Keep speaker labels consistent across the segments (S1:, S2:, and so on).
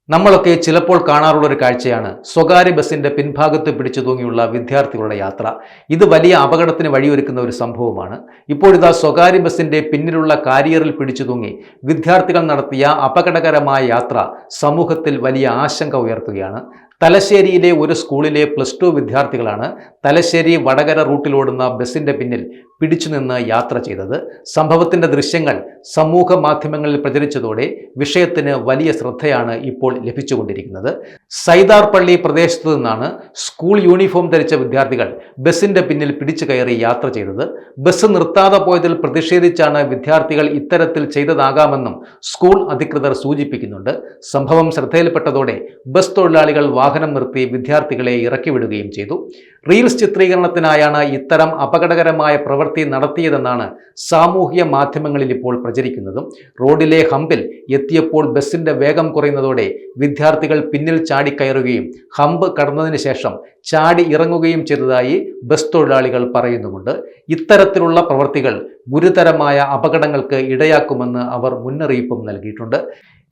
S1: നമ്മളൊക്കെ ചിലപ്പോൾ കാണാറുള്ള ഒരു കാഴ്ചയാണ് സ്വകാര്യ ബസിന്റെ പിൻഭാഗത്ത് പിടിച്ചു തൂങ്ങിയുള്ള വിദ്യാർത്ഥികളുടെ യാത്ര. ഇത് വലിയ അപകടത്തിന് വഴിയൊരുക്കുന്ന ഒരു സംഭവമാണ്. ഇപ്പോഴിതാ സ്വകാര്യ ബസിന്റെ പിന്നിലുള്ള കാരിയറിൽ പിടിച്ചു തൂങ്ങി വിദ്യാർത്ഥികൾ നടത്തിയ അപകടകരമായ യാത്ര സമൂഹത്തിൽ വലിയ ആശങ്ക ഉയർത്തുകയാണ്. തലശ്ശേരിയിലെ ഒരു സ്കൂളിലെ +2 വിദ്യാർത്ഥികളാണ് തലശ്ശേരി വടകര റൂട്ടിലോടുന്ന ബസിന്റെ പിന്നിൽ പിടിച്ചുനിന്ന് യാത്ര ചെയ്തത്. സംഭവത്തിന്റെ ദൃശ്യങ്ങൾ സമൂഹ മാധ്യമങ്ങളിൽ പ്രചരിച്ചതോടെ വിഷയത്തിന് വലിയ ശ്രദ്ധയാണ് ഇപ്പോൾ ലഭിച്ചുകൊണ്ടിരിക്കുന്നത്. സൈതാർപള്ളി പ്രദേശത്തു നിന്നാണ് സ്കൂൾ യൂണിഫോം ധരിച്ച വിദ്യാർത്ഥികൾ ബസിന്റെ പിന്നിൽ പിടിച്ചു കയറി യാത്ര ചെയ്തത്. ബസ് നിർത്താതെ പോയതിൽ പ്രതിഷേധിച്ചാണ് വിദ്യാർത്ഥികൾ ഇത്തരത്തിൽ ചെയ്തതാകാമെന്നും സ്കൂൾ അധികൃതർ സൂചിപ്പിക്കുന്നുണ്ട്. സംഭവം ശ്രദ്ധയിൽപ്പെട്ടതോടെ ബസ് തൊഴിലാളികൾ വാഹനം നിർത്തി വിദ്യാർത്ഥികളെ ഇറക്കിവിടുകയും ചെയ്തു. റീൽസ് ചിത്രീകരണത്തിനായാണ് ഇത്തരം അപകടകരമായ പ്രവൃത്തി നടത്തിയതെന്നാണ് സാമൂഹ്യ മാധ്യമങ്ങളിൽ ഇപ്പോൾ പ്രചരിക്കുന്നതും. റോഡിലെ ഹമ്പിൽ എത്തിയപ്പോൾ ബസിന്റെ വേഗം കുറയുന്നതോടെ വിദ്യാർത്ഥികൾ പിന്നിൽ ചാടിക്കയറുകയും ഹമ്പ് കടന്നതിന് ശേഷം ചാടി ഇറങ്ങുകയും ചെയ്തതായി ബസ് തൊഴിലാളികൾ പറയുന്നുമുണ്ട്. ഇത്തരത്തിലുള്ള പ്രവൃത്തികൾ ഗുരുതരമായ അപകടങ്ങൾക്ക് ഇടയാക്കുമെന്ന് അവർ മുന്നറിയിപ്പും നൽകിയിട്ടുണ്ട്.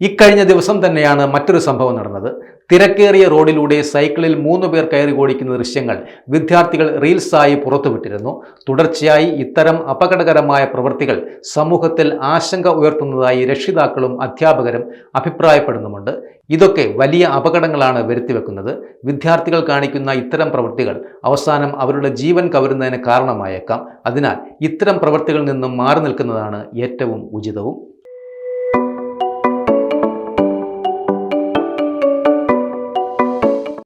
S1: ഇക്കഴിഞ്ഞ ദിവസം തന്നെയാണ് മറ്റൊരു സംഭവം നടന്നത്. തിരക്കേറിയ റോഡിലൂടെ സൈക്കിളിൽ 3 പേർ കയറി ഓടിക്കുന്ന ദൃശ്യങ്ങൾ വിദ്യാർത്ഥികൾ റീൽസായി പുറത്തുവിട്ടിരുന്നു. തുടർച്ചയായി ഇത്തരം അപകടകരമായ പ്രവൃത്തികൾ സമൂഹത്തിൽ ആശങ്ക ഉയർത്തുന്നതായി രക്ഷിതാക്കളും അധ്യാപകരും അഭിപ്രായപ്പെടുന്നുമുണ്ട്. ഇതൊക്കെ വലിയ അപകടങ്ങളാണ് വരുത്തിവെക്കുന്നത്. വിദ്യാർത്ഥികൾ കാണിക്കുന്ന ഇത്തരം പ്രവൃത്തികൾ അവസാനം അവരുടെ ജീവൻ കവരുന്നതിന് കാരണമായേക്കാം. അതിനാൽ ഇത്തരം പ്രവൃത്തികളിൽ നിന്നും മാറി നിൽക്കുന്നതാണ് ഏറ്റവും ഉചിതവും.